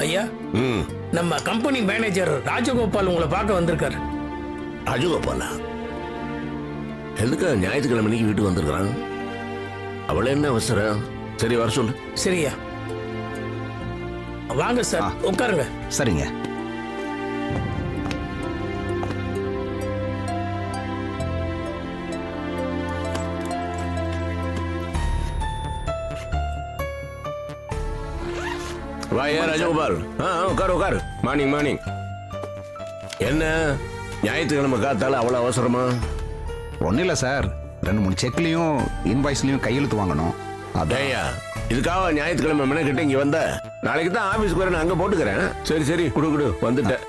ஐயா நம்ம company manager Rajagopal உங்களை பார்க்க வந்திருக்காரு. ராஜகோபாலா? எதுக்கு ஞாயிற்றுக்கிழமை வீட்டுக்கு வந்திருக்கிறான்? அவளை என்ன அவசரம்? சரி, வர சொல்லு. சரியா, வாங்க சார், உட்காருங்க. சரிங்க. வாயா ராஜகோபால். உட்காரு உட்காரு. Morning morning. என்ன ஞாயிற்றுக்கிழமை காத்தால அவ்வளோ அவசரமா? ஒன்றும் இல்லை சார், 2-3 செக்லையும் இன்வாய்ஸ்லையும் கையெழுத்து வாங்கணும். அதையா இதுக்காக ஞாயிற்றுக்கிழமை மெனக்கிட்ட இங்கே வந்த? நாளைக்கு தான் ஆஃபீஸ்க்கு வரேன், அங்கே போட்டுக்கிறேன். சரி சரி, குடு குடு, வந்துட்டேன்.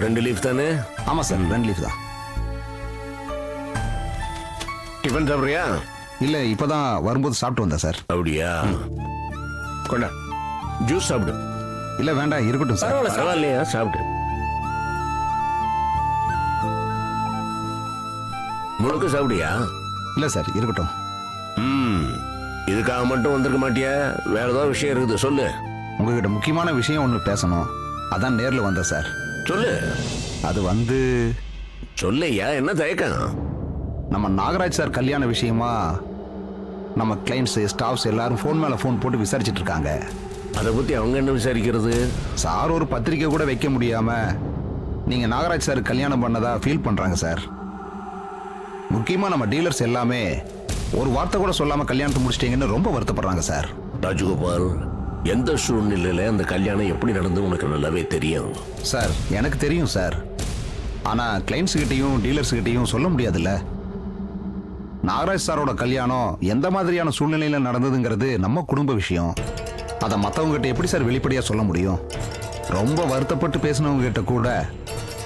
2 லீஃப் தானே? ஆமாம் சார், 2 லீஃப் தான். டிஃபன் சாப்பிட்றியா? இல்லை, இப்போதான் வரும்போது சாப்பிட்டு வந்தேன் சார். அப்படியா? கொண்டா, ஜூஸ் சாப்பிடு. இல்லை வேண்டாம், இருக்கட்டும் சார். பரவாயில்லையா, சாப்பிட்டு. முழுக்க சாப்பிடியா? இல்லை சார், இருக்கட்டும். இதுக்காக மட்டும் வந்திருக்க மாட்டியா? வேற ஏதாவது விஷயம் இருக்குது, சொல்லு. உங்ககிட்ட முக்கியமான விஷயம் ஒன்று பேசணும், அதான் நேரில் வந்தேன் சார். சொல்லு. அது வந்து சொல்லையா, என்ன தயக்கம்? நம்ம நாகராஜ் சார் கல்யாண விஷயமா நம்ம கிளைண்ட்ஸு ஸ்டாஃப்ஸ் எல்லாரும் ஃபோன் மேலே ஃபோன் போட்டு விசாரிச்சுட்டு இருக்காங்க. அதை பற்றி அவங்க என்ன விசாரிக்கிறது? சார் ஒரு பத்திரிக்கை கூட வைக்க முடியாமல் நீங்கள் நாகராஜ் சார் கல்யாணம் பண்ணதா ஃபீல் பண்ணுறாங்க சார். முக்கியமாக நம்ம டீலர்ஸ் எல்லாமே ஒரு வார்த்தை கூட சொல்லாமல் கல்யாணத்தை முடிச்சிட்டீங்கன்னு ரொம்ப வருத்தப்படுறாங்க சார். ராஜகோபால், எந்த சூழ்நிலையில் அந்த கல்யாணம் எப்படி நடந்து உனக்கு நல்லாவே தெரியும். சார் எனக்கு தெரியும் சார், ஆனால் கிளைண்ட்ஸுக்கிட்டையும் டீலர்ஸுக்கிட்டையும் சொல்ல முடியாதுல்ல. நாகராஜ் சாரோட கல்யாணம் எந்த மாதிரியான சூழ்நிலையில் நடந்ததுங்கிறது நம்ம குடும்ப விஷயம். அதை மற்றவங்ககிட்ட எப்படி சார் வெளிப்படையாக சொல்ல முடியும்? ரொம்ப வருத்தப்பட்டு பேசினவங்க கிட்ட கூட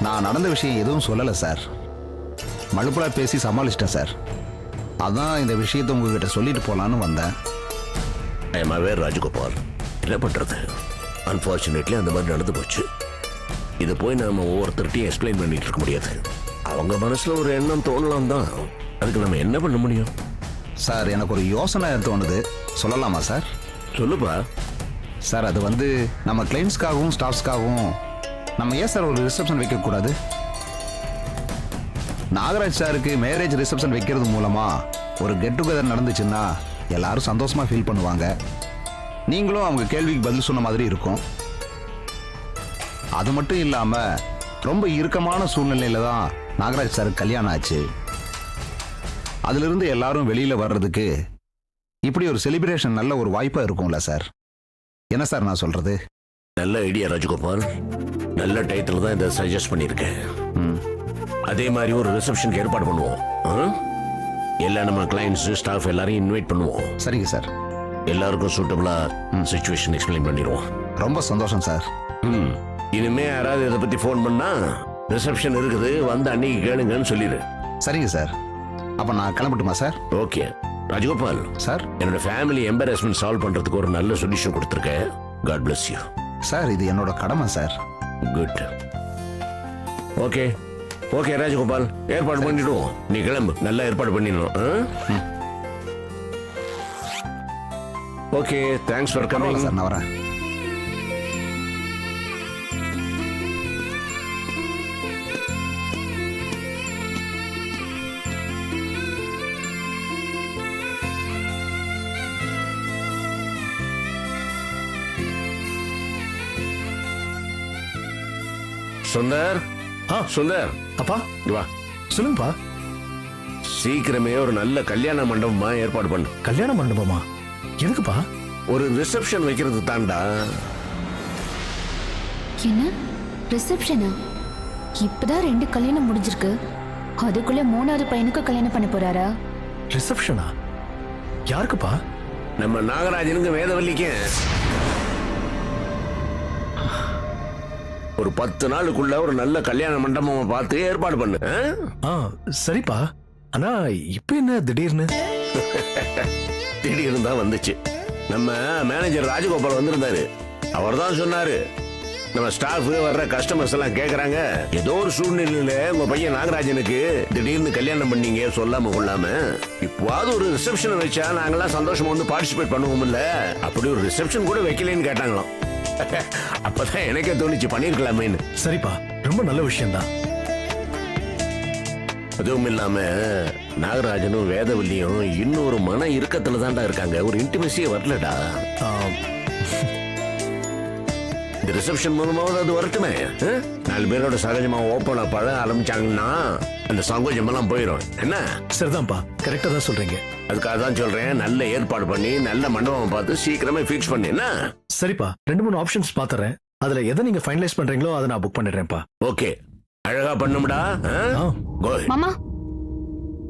நான் நடந்த விஷயம் எதுவும் சொல்லலை சார். மழுப்பலா பேசி சமாளிச்சிட்டேன் சார். அதான் இந்த விஷயத்தை உங்ககிட்ட சொல்லிட்டு போகலான்னு வந்தேன். I am aware Rajagopal. என்ன பண்ணுறது, அன்ஃபார்ச்சுனேட்லி அந்த மாதிரி நடந்து போச்சு. இதை போய் நாம் ஒவ்வொருத்தர்கிட்டையும் எக்ஸ்பிளைன் பண்ணிட்டு இருக்க முடியாது. அவங்க மனசில் ஒரு எண்ணம் தோணலாம் தான், அதுக்கு நம்ம என்ன பண்ண முடியும்? சார் எனக்கு ஒரு யோசனை தோணுது, சொல்லலாமா சார்? சொல்லுப்பா. சார் அது வந்து நம்ம கிளைண்ட்ஸ்க்காகவும் ஸ்டாஃப்ஸ்க்காகவும் நம்ம ஏன் சார் ஒரு ரிசப்ஷன் வைக்கக்கூடாது? நாகராஜ் சாருக்கு மேரேஜ் ரிசப்ஷன் வைக்கிறது மூலமா ஒரு கெட் டுகெதர் நடந்துச்சுன்னா எல்லாரும் சந்தோஷமா ஃபீல் பண்ணுவாங்க. நீங்களும் அவங்க கேள்விக்கு பதில் சொன்ன மாதிரி இருக்கும். அது மட்டும் இல்லாம ரொம்ப இறுக்கமான சூழ்நிலையில தான் நாகராஜ் சாருக்கு கல்யாணம் ஆச்சு. அதிலிருந்து எல்லாரும் வெளியில வர்றதுக்கு இப்படி ஒரு செலிப்ரேஷன் நல்ல ஒரு வாய்ப்பா இருக்கும்ல சார். என்ன சார் நான் சொல்றது? நல்ல ஐடியா ராஜகோபால். நல்ல டைட்டில் தான் இதை சஜஸ்ட் பண்ணியிருக்கேன். அதே மாதிரி ஒரு ரிசப்ஷனுக்கு ஏற்பாடு பண்ணுவோம். எல்லா நம்ம கிளைண்ட்ஸ் ஸ்டாஃப் எல்லாரையும் இன்வைட் பண்ணுவோம். சரிங்க சார். எல்லாருக்கும் சூட்டபிளா சிச்சுவேஷன் எக்ஸ்பிளைன் பண்ணிடுவோம். ரொம்ப சந்தோஷம் சார். இனிமே யாராவது இதை பத்தி ஃபோன் பண்ணா ரிசப்ஷன் இருக்குது, வந்து அன்னைக்கு கேளுங்கன்னு சொல்லிடு. சரிங்க சார். அப்ப நான் கிளம்பட்டுமா சார்? Okay Rajagopal sir. என்னோட ஃபேமிலி எம்பரஸ்மெண்ட் சால்வ் பண்றதுக்கு ஒரு நல்ல சொல்யூஷன் கொடுத்துருக்கேன். God bless you. சார் இது என்னோட கடமை sir. Good. Okay okay Rajagopal, ஏற்பாடு பண்ணிடுவோம். நீ கிளம்பு, நல்லா ஏற்பாடு பண்ணிடணும். Okay, thanks for coming. Sir நான் வரேன். சுந்தர். சுந்தர். அப்பா. வா. சொல்லுங்கப்பா. சீக்கிரமே ஒரு நல்ல கல்யாண மண்டபமா ஏற்பாடு பண்ணு. கல்யாண மண்டபமா? எதுக்குப்பா? ஒரு ரிசப்ஷன் வைக்கிறது தாண்டா. என்ன ரிசப்ஷனா? இப்பதான் 2 கல்யாணம் முடிஞ்சிருக்கு, அதுக்குள்ள 3வது பையனுக்கு கல்யாணம் பண்ண போறாரா? ரிசப்ஷனா? யாருக்குப்பா? நம்ம நாகராஜனுக்கு வேதவல்லிக்கு ஒரு 10 நாளுக்குள்ள ஒரு நல்ல கல்யாண மண்டபமா பார்த்து ஏற்பாடு பண்ணு. சரிப்பா. ஆனா இப்ப என்ன திடீர்னு? திடீர்னு தான் வந்துச்சு. நம்ம மேனேஜர் ராஜகோபால் வந்திருந்தாரு. அவர் தான் சொன்னாரு நம்ம ஸ்டாஃப் வர்ற கஸ்டமர்ஸ் எல்லாம் கேக்குறாங்க, ஏதோ ஒரு சூழ்நிலையில உங்க பையன் நாகராஜனுக்கு திடீர்னு கல்யாணம் பண்ணீங்க சொல்லாம கொள்ளாம. இப்போது ஒரு ரிசப்ஷன் வச்சா நாங்கெல்லாம் சந்தோஷமா வந்து பார்ட்டிசிபேட் பண்ணுவோம்ல, அப்படி ஒரு ரிசப்ஷன் கூட வைக்கலன்னு கேட்டாங்களாம். அப்பதான் எனக்கே தோணுச்சு பண்ணிருக்கலாமேன்னு. சரிப்பா, ரொம்ப நல்ல விஷயம்தான். அதுவும் இல்லாம நாகராஜனும் வேதவல்லியும் இன்னொரு மன இறுக்கத்துல தான்டா இருக்காங்க, ஒரு இன்டிமேசியே வரலடா. இந்த ரிசப்ஷன் மூலமாவது அது வரட்டுமே. 4 பேரோட சகஜமா ஓப்பனா பழ ஆரம்பிச்சாங்கன்னா அந்த சங்கோஜம் எல்லாம் போயிடும். என்ன? சரிதான்ப்பா, கரெக்டா தான் சொல்றீங்க. அதுக்காக தான் சொல்றேன், நல்ல ஏற்பாடு பண்ணி நல்ல மண்டபம் பார்த்து சீக்கிரமே ஃபிக்ஸ் பண்ணு. என்ன? சரிப்பா, 2-3 ஆப்ஷன்ஸ் பாத்துறேன். அதுல எதை நீங்க ஃபைனலைஸ் பண்றீங்களோ அதை நான் புக் பண்ணிடுறேன்ப்பா. ஓகே, அழகா பண்ணும்டா. Go ahead. மாமா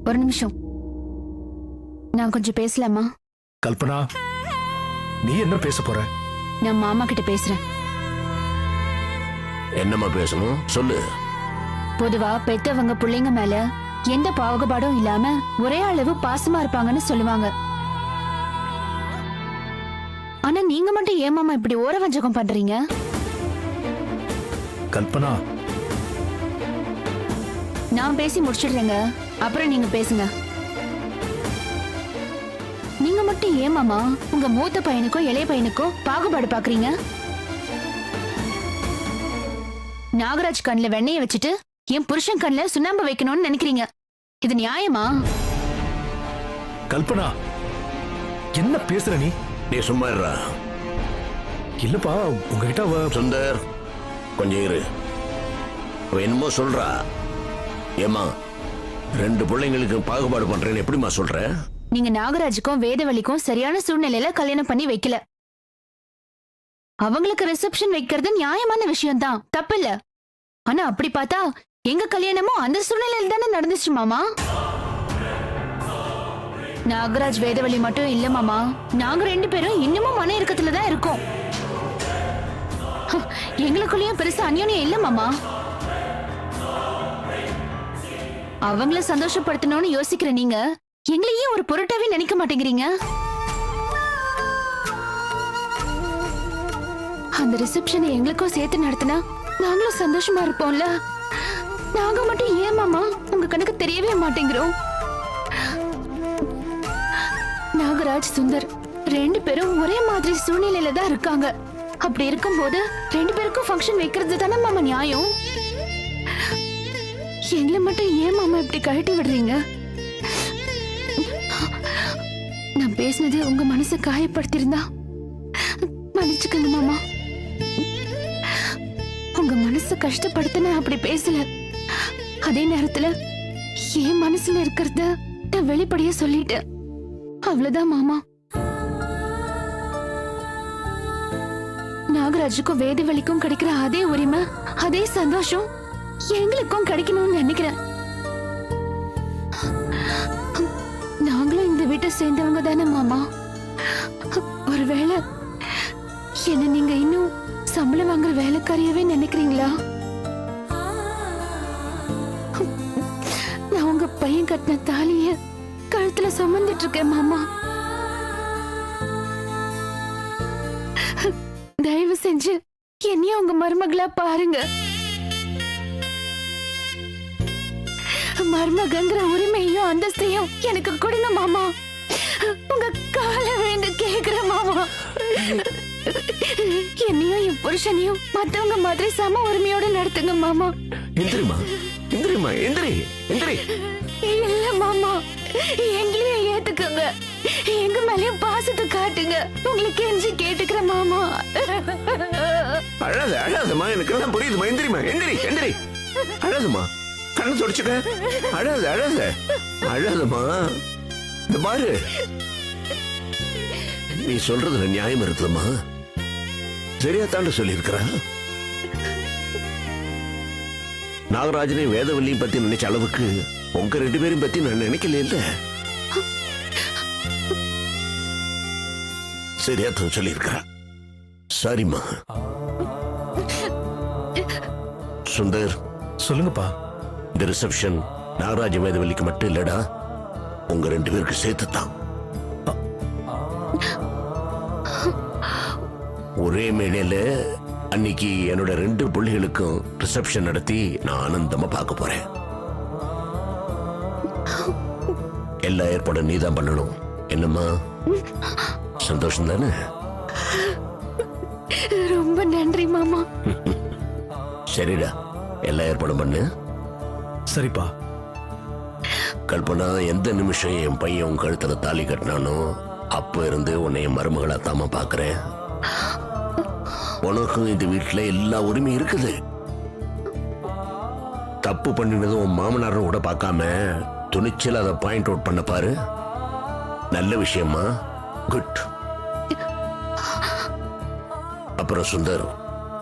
ஒரு நிமிஷம், நான் கொஞ்சம் பேசலாமா? கல்பனா, நீ என்ன பேச போற? நான் மாமா கிட்ட பேசுறேன். என்னம்மா பேசணும் சொல்லு. பொதுவா பெத்தவங்க பிள்ளைங்க மேல எந்த பாகுபாடும் இல்லாம ஒரே அளவு பாசமா இருப்பாங்கன்னு சொல்லுவாங்க. ஆனா நீங்க மட்டும் ஏன் மாமா இப்படி ஓரவஞ்சகம் பண்றீங்க? கல்பனா, நான் பேசி முடிச்சிடுறேங்க, அப்புறம் நீங்க பேசுங்க. நீங்க மட்டும் ஏன் மாமா உங்க மூத்த பையனுக்கும் இளைய பையனுக்கும் பாகுபாடு பாக்குறீங்க? நாகராஜ் கண்ணுல வெண்ணெய வச்சுட்டு என் புருஷன் கண்ணுல சுண்ணாம்பு வைக்கணும்னு நினைக்கிறீங்க. இது நியாயமா? கல்பனா, என்ன பேசுற நீ? நீ சும்மா இருடா. இல்லப்பா, உங்ககிட்ட சுந்தர் கொஞ்சம் இரு. அவ என்னமோ சொல்றா. ஏமா 2 பிள்ளைங்களுக்கு பாகுபாடு பண்றேன்னு எப்படிமா சொல்ற? நீங்க நாகராஜுக்கும் வேதவழிக்கும் சரியான சூழ்நிலையில கல்யாணம் பண்ணி வைக்கல. அவங்களுக்கு ரிசப்ஷன் வைக்கிறது நியாயமான விஷயம் தான், தப்பு இல்ல. ஆனா அப்படி பார்த்தா எங்க கல்யாணமும் அந்த சூழ்நிலையில தானே நடந்துச்சு மாமா. நாகராஜ் வேதவழி மட்டும் இல்ல மாமா, நாங்க 2 பேரும் இன்னமும் மன இறுக்கத்துல தான் இருக்கோம். எங்களுக்குள்ளயும் பெருசா அந்யோன்யம் இல்ல மாமா. அவங்கள சந்தோஷப்படுத்தணும்னு யோசிக்கிற நீங்க எங்களையே ஒரு பொருட்டாவே நினைக்க மாட்டேங்கிறீங்க. அந்த ரிசப்ஷனை எங்களுக்கும் சேர்த்து நடத்தினா நாங்களும் சந்தோஷமா இருப்போம்ல. நாங்க மட்டும் ஏன் மாமா உங்க கணக்கு தெரியவே மாட்டேங்கிறோம்? நாகராஜ் சுந்தர் 2 பேரும் ஒரே மாதிரி சூழ்நிலையில தான் இருக்காங்க. அப்படி இருக்கும்போது 2 பேருக்கும் ஃபங்க்ஷன் வைக்கிறது தானே மாமா நியாயம். எங்களை மட்டும் ஏன் மாமா இப்படி கழட்டி விடுறீங்க? நான் பேசினது உங்க மனசை காயப்படுத்திருந்தா மன்னிச்சுக்கங்க மாமா. உங்க மனசை கஷ்டப்படுத்தின அப்படி பேசல. அதே நேரத்துல என் மனசுல இருக்கிறத நான் வெளிப்படையா சொல்லிட்டேன், அவ்வளவுதான் மாமா. நாகராஜுக்கும் வேதவழிக்கும் கிடைக்கிற அதே உரிமை அதே சந்தோஷம் எங்களுக்கும் கிடைக்கணும்னு நினைக்கிறேன். நாங்களும் இந்த வீட்டை சேர்ந்தவங்க தானே மாமா. ஒருவேளை என்ன நீங்க இன்னும் சம்பளம் வாங்குற வேலைக்காரியாவே நினைக்கிறீங்களா? நான் உங்க பையன் கட்டின தாலிய கழுத்துல சுமந்துட்டு இருக்கேன் மாமா. தயவு செஞ்சு என்னையும் உங்க மருமகளா பாருங்க. மருமகங்கிற உரிமையும் அந்தஸ்தையும் எனக்கு கொடுங்க மாமா. உங்க கால விழுந்து கேக்குற மாமா. என்னையும் என் புருஷனையும் மத்தவங்க மாதிரி சம உரிமையோட நடத்துங்க மாமா. எந்திரிமா, எந்திரிமா, எந்திரி, எந்திரி. இல்ல மாமா, எங்களையும் ஏத்துக்குங்க, எங்க மேலயும் பாசத்தை காட்டுங்க. உங்களுக்கு கெஞ்சி கேட்டுக்கிற மாமா. அழாத, அழாதம்மா, எனக்கு எல்லாம் புரியுதுமா. எந்திரிமா, எந்திரி, எந்திரி. அழாதம்மா, கண்ணை தொடச்சுக்க. அழாத, அழாத, அழாதம்மா. இந்த பாரு, நீ சொல்றதுல நியாயம் இருக்குதுமா. சரியா தாண்ட சொல்லியிருக்கிறா. நாகராஜனையும் வேதவல்லியும் பத்தி நினைச்ச அளவுக்கு உங்க 2 பேரையும் பத்தி நான் நினைக்கல. இல்ல சரியா தான் சொல்லியிருக்கிறா. சரிம்மா. சுந்தர், சொல்லுங்கப்பா. இந்த ரிசப்ஷன் நாகராஜ வேதவல்லிக்கு மட்டும் இல்லடா, உங்க 2 பேருக்கு சேர்த்துத்தான். ஒரே மேடையில அன்னைக்கு என்னோட 2 பிள்ளைகளுக்கும் ரிசப்ஷன் நடத்தி நான் ஆனந்தமா பார்க்க போறேன். எல்லா ஏற்பாடும் நீதான் பண்ணணும். என்னம்மா, சந்தோஷம் தானே? ரொம்ப நன்றி மாமா. சரிடா, எல்லா ஏற்பாடும் பண்ணு. சரிப்பா. கல்பனா, எந்த நிமிஷம் என் பையன் உன் கழுத்துல தாலி கட்டினானோ அப்ப இருந்து உன்னை என் மருமகளா தாமா பாக்குறேன். உனக்கும் இந்த வீட்டுல எல்லா உரிமையும் இருக்குது. தப்பு பண்ணினதும் உன் மாமனாரும் கூட பார்க்காம துணிச்சல் அதை பாயிண்ட் அவுட் பண்ண பாரு. நல்ல விஷயமா? குட். அப்புறம் சுந்தர்,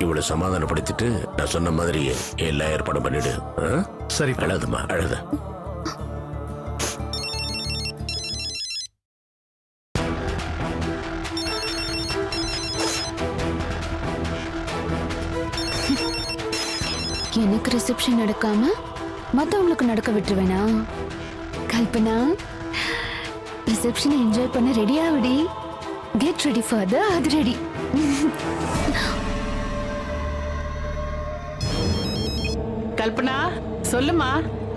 இவளை சமாதானப்படுத்திட்டு நான் சொன்ன மாதிரி எல்லா ஏற்பாடும் பண்ணிடு. சரி. அழாதம்மா, அழாத. எனக்கு ரிசப்ஷன் நடக்காம மத்தவங்களுக்கு நடக்க விட்டுருவேனா? கல்பனா, ரிசப்ஷனை என்ஜாய் பண்ண ரெடி ஆகுடி. கெட் ரெடி ஃபார் த அது ரெடி. கல்பனா, சொல்லுமா.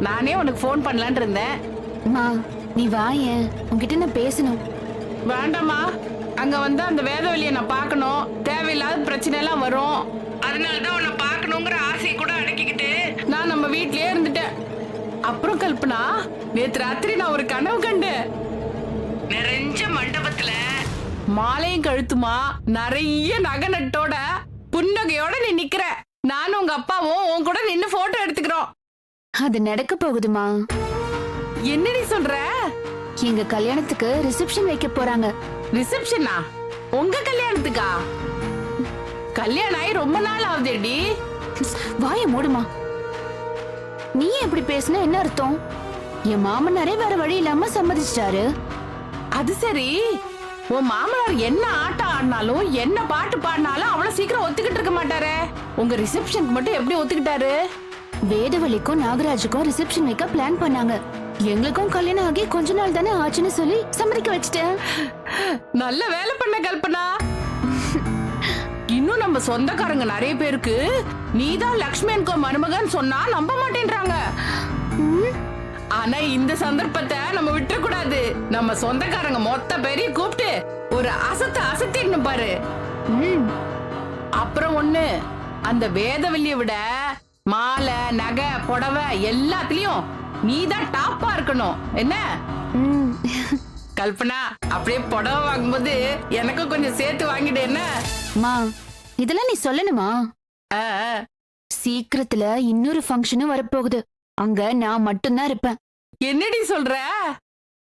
நானே உனக்கு ஃபோன் பண்ணலான்னு இருந்தேன். மா, நீ வாயேன், உன்கிட்ட நான் பேசணும். வேண்டாமா, அங்க வந்து அந்த வேதவழியை நான் பார்க்கணும். தேவையில்லாத பிரச்சனை எல்லாம் வரும். அதனாலதான் உன்னை பார்க்கணுங்கிற ஆசையை கூட அடக்கிக்கிட்டு நான் நம்ம வீட்லயே இருந்துட்டேன். அப்புறம் கல்பனா, நேத்து ராத்திரி நான் ஒரு கனவு கண்டேன். நிறைஞ்ச மண்டபத்துல மாலையும் கழுத்துமா நிறைய நகை நட்டோட புன்னகையோட நீ நிக்கிற. நானும் உங்க அப்பாவும் உன் கூட நின்னு போட்டோ எடுத்துக்கிறோம். அது நடக்க போகுதுமா. என்னடி சொல்ற? எங்க கல்யாணத்துக்கு ரிசப்ஷன் வைக்க போறாங்க. ரிசப்ஷனா? உங்க கல்யாணத்துக்கா? கல்யாணம் ஆகி ரொம்ப நாள் ஆகுதுடி. வாய மூடுமா. நீ எப்படி பேசுன என்ன அர்த்தம்? என் மாமனாரே வேற வழி இல்லாம சம்மதிச்சிட்டாரு. அது சரி, உன் மாமனார் என்ன ஆட்டம் ஆடினாலும் என்ன பாட்டு பாடினாலும் அவ்வளவு சீக்கிரம் ஒத்துக்கிட்டு இருக்க மாட்டாரே. உங்க ரிசப்ஷனுக்கு மட்டும் எப்படி ஒத்துக்கிட்டாரு? வேதவழிக்கும் நாகராஜுக்கும் ரிசப்ஷன் வைக்க பிளான் பண்ணாங்க. எங்களுக்கும் கல்யாணம் ஆகி கொஞ்ச நாள் தானே ஆச்சுன்னு சொல்லி சம்மதிக்க வச்சுட்டேன். நல்ல வேலை பண்ண கல்பனா. இன்னும் நம்ம சொந்தக்காரங்க நிறைய பேருக்கு நீதான் லக்ஷ்மி மருமகன் சொன்னா நம்ப மாட்டேன்றாங்க. ஆனா இந்த சந்தர்ப்பத்தை நம்ம விட்டுற கூடாது. நம்ம சொந்தக்காரங்க மொத்த பேரையும் கூப்பிட்டு ஒரு அசத்திடணும் பாரு. அப்புறம் ஒண்ணு, அந்த வேதவல்லிய விட மாலை நகை புடவை எல்லாத்துலயும் நீதான் டாப்பா இருக்கணும். என்ன கல்பனா? அப்படியே புடவை வாங்கும்போது எனக்கும் கொஞ்சம் சேர்த்து வாங்கிடு. என்ன மா, இதெல்லாம் நீ சொல்லணுமா? ஆ, ஆ. சீக்கிரத்துல இன்னொரு ஃபங்க்ஷனும் வரப்போகுது. அங்க நான் மட்டும்தான் இருப்பேன். என்னடி சொல்ற?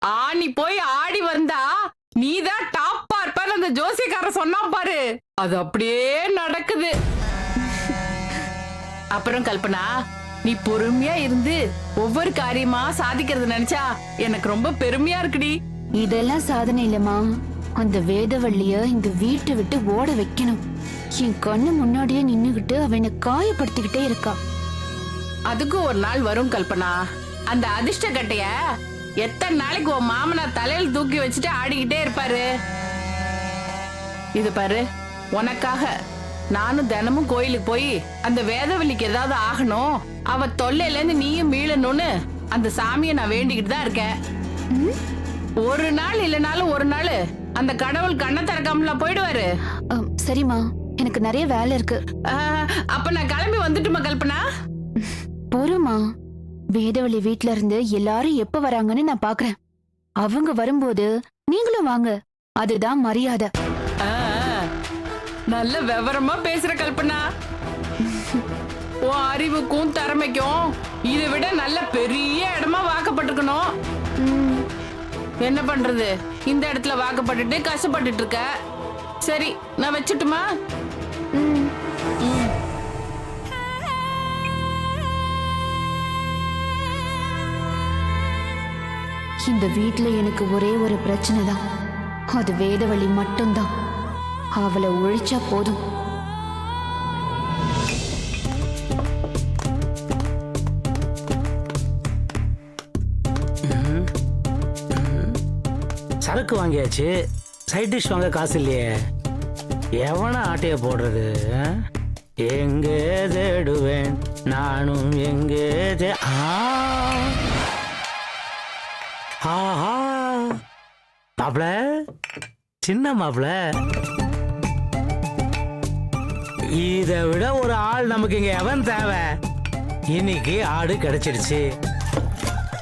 ஆணி போய் ஆடி வந்தா நீதான் டாப்பா இருப்பான்னு அந்த ஜோசியக்காரன் சொன்னா பாரு. அது அப்படியே நடக்குது. அப்புறம் கல்பனா, நீ பொறுமையா இருந்து ஒவ்வொரு காரியமா சாதிக்கிறது நினைச்சா எனக்கு ரொம்ப பெருமையா இருக்குடி. இதெல்லாம் சாதனை இல்லம்மா. அந்த வேதவள்ளிய இந்த வீட்டை விட்டு ஓட வைக்கணும். என் கண்ணு முன்னாடியே நின்னுகிட்டு அவனை காயப்படுத்திக்கிட்டே இருக்கா. அதுக்கு ஒரு நாள் வரும் கல்பனா. அந்த அதிர்ஷ்ட கட்டைய எத்தனை நாளைக்கு உன் மாமனார் தலையில தூக்கி வச்சுட்டு ஆடிக்கிட்டே இருப்பாரு. இது பாரு, உனக்காக நானும் தினமும் கோயிலுக்கு போய் அந்த வேதவல்லிக்கு ஏதாவது ஆகணும், அவ தொல்லையில இருந்து நீயும் மீளணும்னு அந்த சாமியை நான் வேண்டிக்கிட்டு தான் இருக்கேன். ஒரு நாள் இல்லைனாலும் ஒரு நாள் அந்த கடவுள் கண்ணை திறக்காமல போயிடுவாரு. சரிம்மா, எனக்கு நிறைய வேலை இருக்கு. அப்ப நான் கிளம்பி வந்துட்டுமா கல்பனா? போறோமா. வேதவழி வீட்ல இருந்து எல்லாரும் எப்ப வராங்கன்னு நான் பாக்குறேன். அவங்க வரும்போது நீங்களும் வாங்க. அதுதான் மரியாதை. நல்ல விவரமா பேசுற கல்பனா. உன் அறிவுக்கும் திறமைக்கும் இதை விட நல்ல பெரிய இடமா வாக்கப்பட்டிருக்கணும். என்ன பண்றது, இந்த இடத்துல வாக்கப்பட்டுட்டு கஷ்டப்பட்டுட்டு இருக்க. சரி, நான் வச்சுட்டுமா? இந்த வீட்ல எனக்கு ஒரே ஒரு பிரச்சனை தான். அது வேதவழி மட்டும்தான். அவளை ஒழிச்சா போதும். சரக்கு வாங்கியாச்சு, சைட் டிஷ் வாங்க காசு இல்லையே. எவன ஆட்டைய போடுறது? எங்கே தேடுவேன் நானும் எங்கே ஆஹா மாப்பிள, சின்ன மாப்பிள, இதை விட ஒரு ஆள் நமக்கு இங்க எவன் தேவை? இன்னைக்கு ஆடு கிடைச்சிடுச்சு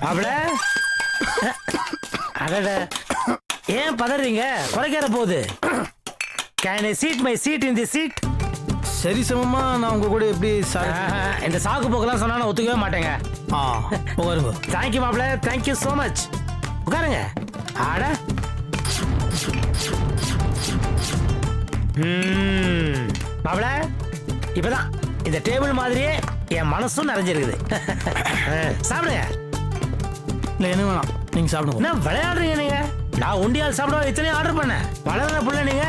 மாப்பிள. அடட, ஏன் பதறீங்க? குறைக்கிற போகுது. Can I seat my seat in the seat? சரி சமமா நான் உங்க கூட எப்படி இந்த சாக்கு போக்கெல்லாம் சொன்னா நான் ஒத்துக்கவே மாட்டேங்க. உட்காருங்க. தேங்க்யூ மாப்பிள, தேங்க்யூ சோ மச். உட்காருங்க. ஆட மாப்பிள, இப்பதான் இந்த டேபிள் மாதிரியே என் மனசும் நிறைஞ்சிருக்குது. சாப்பிடுங்க. இல்லை என்ன வேணாம், நீங்க சாப்பிடுங்க. என்ன விளையாடுறீங்க நீங்க? நான் உண்டியால் சாப்பிடுவோம் இத்தனையும் ஆர்டர் பண்ணேன். வளர்ற புள்ள நீங்க,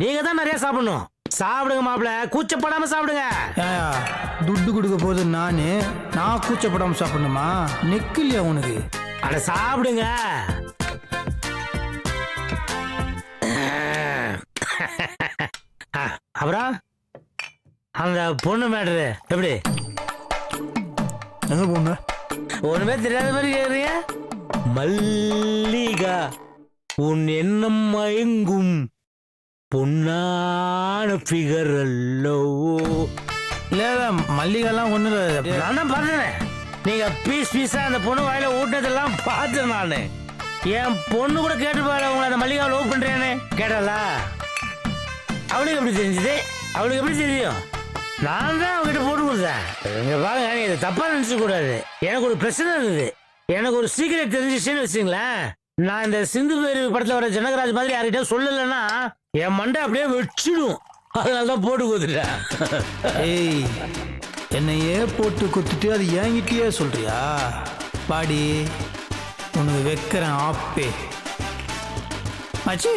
நீங்க தான் நிறைய சாப்பிடணும். சாப்பிடுங்க மாப்பிள, கூச்சப்படாம சாப்பிடுங்க. துட்டு கொடுக்க போது நான் கூச்சப்படாம சாப்பிடணுமா? நெக்கு இல்லையா உனக்கு? அட சாப்பிடுங்க. அப்புறம் அந்த பொண்ணு மேட்ரு எப்படி? எங்க பொண்ணு? ஒண்ணுமே தெரியாத மாதிரி கேக்குறீங்க. மல்லிகா உன் எண்ணம் மயங்கும் பொன்னான ஃபிகர் அல்லோ. இல்ல மல்லிகைலாம் ஒண்ணு நான் தான் பார்த்தேன். நீங்க பீஸ் பீஸா அந்த பொண்ணு வாயில ஊட்டினதெல்லாம் பார்த்தேன் நானு. என் பொண்ணு கூட கேட்டு பாரு, உங்களை அந்த மல்லிகா லவ் பண்றேன்னு கேட்டாளா? அவளுக்கு எப்படி தெரிஞ்சது? அவளுக்கு எப்படி தெரியும்? நான் தான் அவங்ககிட்ட போட்டு கொடுத்தேன். இங்க பாருங்க, இதை தப்பா நினைச்ச கூடாது. எனக்கு ஒரு பிரச்சனை இருந்தது. எனக்கு ஒரு சீக்கிரம் தெரிஞ்சிச்சுன்னு வச்சுங்களேன், நான் இந்த சிந்து பேரு படத்துல வர ஜனகராஜ் மாதிரி யார்கிட்ட சொல்லலைன்னா என் மண்டை அப்படியே வச்சிடும். அதனாலதான் போட்டு கொடுத்துட்டேன். ஏய், என்னையே போட்டு குத்துட்டு அது ஏங்கிட்டே சொல்றியா? பாடி உனக்கு வைக்கிறேன் ஆப்பே. மச்சி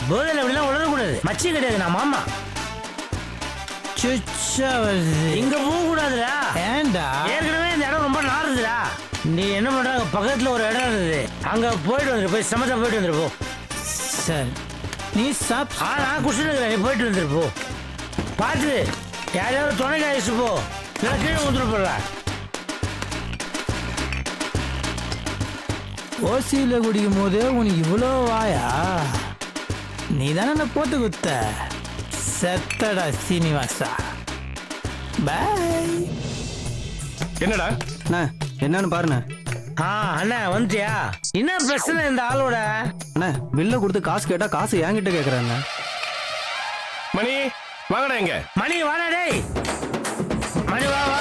போதையில் அப்படிலாம் உணரக்கூடாது. மச்சி கிடையாது, நான் மாமா. சுச்சா வருது. இங்க போக கூடாதுடா. ஏண்டா? ஏற்கனவே இந்த இடம் ரொம்ப நாறுதுடா. நீ என்ன பண்ற? பக்கத்துல ஒரு இடம் இருந்தது, அங்க போயிட்டு வந்துரு. போய் சமத்தா போயிட்டு வந்துரு போ. சரி, நீ நான் குடிச்சுட்டு நீ போயிட்டு வந்துரு போ. பார்த்து யாரையாவது துணைக்கு ஆயிடுச்சு போ, இல்லை கீழே வந்துட்டு போடுற. ஓசியில குடிக்கும் போதே உனக்கு இவ்வளோ வாயா? நீ தானே போட்டு குத்த. செத்தடா சீனிவாசா. பாய். என்னடா என்னன்னு பாருண்ணே. அண்ணா வந்துட்டியா? என்ன பிரச்சனை இந்த ஆளோட? அண்ணா பில்ல கொடுத்து காசு கேட்டா காசு என்கிட்ட கேக்குறாங்க. மணி வாங்கடா. எங்க மணி வாடா டேய். மணி வா வா.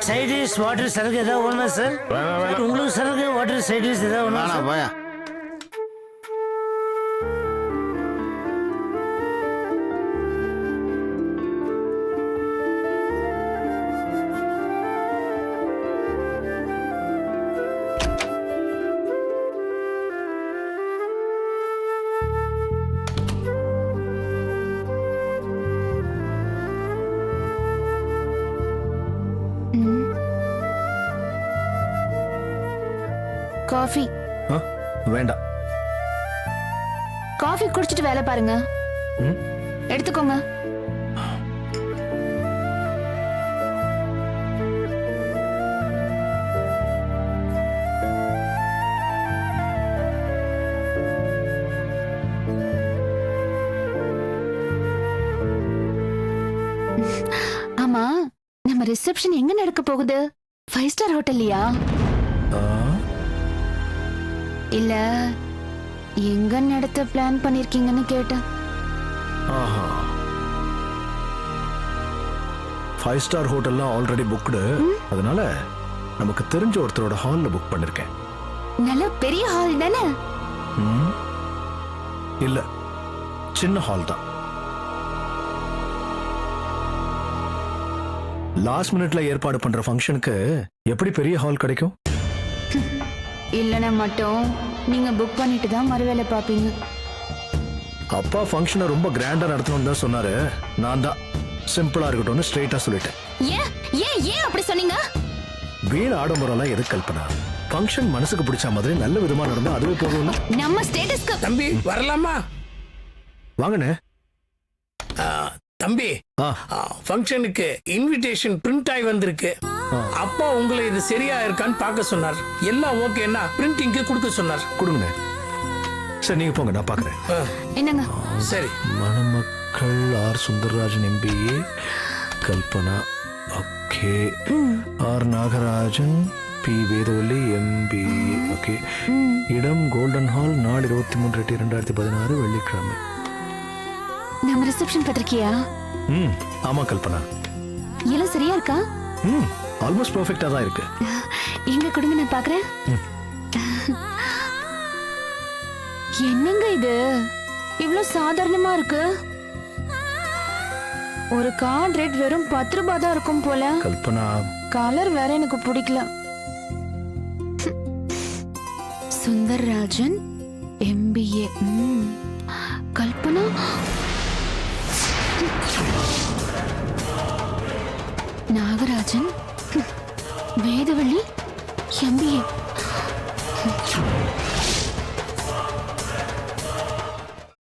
சைடிஷ் வாட்டர் சரக்கு ஏதாவது ஒண்ணா சார்? உங்களுக்கு சரக்கு வாட்டர் சைடிஷ் ஏதாவது ஒண்ணா? போயா. காஃபி வேண்டாம். காஃபி குடிச்சிட்டு வேலை பாருங்க. எடுத்துக்கோங்க. ஆமா, நம்ம ரிசப்ஷன் எங்க நடக்க போகுது? 5 ஸ்டார் ஹோட்டல்லையா? இல்ல எங்க நடத்த பிளான் பண்ணிருக்கீங்கன்னு கேட்டேன். 5 ஸ்டார் ஹோட்டல்லாம் ஆல்ரெடி புக்டு. அதனால நமக்கு தெரிஞ்ச ஒருத்தரோட ஹால்ல புக் பண்ணிருக்கேன். நல்ல பெரிய ஹால் தானே? இல்ல, சின்ன ஹால் தான். லாஸ்ட் மினிட்ல ஏற்பாடு பண்ற ஃபங்க்ஷனுக்கு எப்படி பெரிய ஹால் கிடைக்கும்? இல்லைன்னா மட்டும் நீங்க புக் பண்ணிட்டு தான் மறுவேளை பாப்பீங்க. அப்பா ஃபங்க்ஷனை ரொம்ப கிராண்டா நடத்தணும்னு தான் சொன்னாரு. நான் தான் சிம்பிளா இருக்கட்டும்னு ஸ்ட்ரெயிட்டா சொல்லிட்டேன். ஏன் ஏன் ஏன் அப்படி சொன்னீங்க? வீண் ஆடம்பரம்லாம் எது கல்பனா? ஃபங்க்ஷன் மனசுக்கு பிடிச்ச மாதிரி நல்ல விதமா நடந்தா அதுவே போதும்ல. நம்ம ஸ்டேட்டஸ்க்கு தம்பி வரலாமா? வாங்கண்ணே. தம்பி ஆ. ஃபங்க்ஷனுக்கு இன்விடேஷன் பிரிண்ட் ஆகி வந்திருக்கு. அப்பா உங்களை இது சரியா இருக்கான்னு பார்க்க சொன்னார். எல்லாம் ஓகேன்னா பிரிண்டிங்க்கு கொடுக்க சொன்னார். கொடுங்கண்ணே. சரி நீங்க போங்க, நான் பாக்குறேன். என்னங்க சரி. மணமக்கள் R Sundararajan MBA, Kalpana okay, R Nagarajan P Vedavalli MBA okay. இடம் கோல்டன் ஹால், நாள் 23/8/2016 வெள்ளிக்கிழமை. நம்ம ரிசப்ஷன் பத்திரிக்கையா? ஆமா கல்பனா. எல்லாம் சரியா இருக்கா? ஆல்மோஸ்ட் பெர்ஃபெக்ட்டா தான் இருக்கு. எங்க கொடுங்க, நான் பாக்குறேன். என்னங்க இது இவ்ளோ சாதாரணமா இருக்கு? ஒரு கார்டு ரேட் வெறும் 10 ரூபாய் தான் இருக்கும் போல. கல்பனா கலர் வேற எனக்கு பிடிக்கல. சுந்தர்ராஜன் MBA. கல்பனா நாகராஜன் வேதவள்ளி MBA.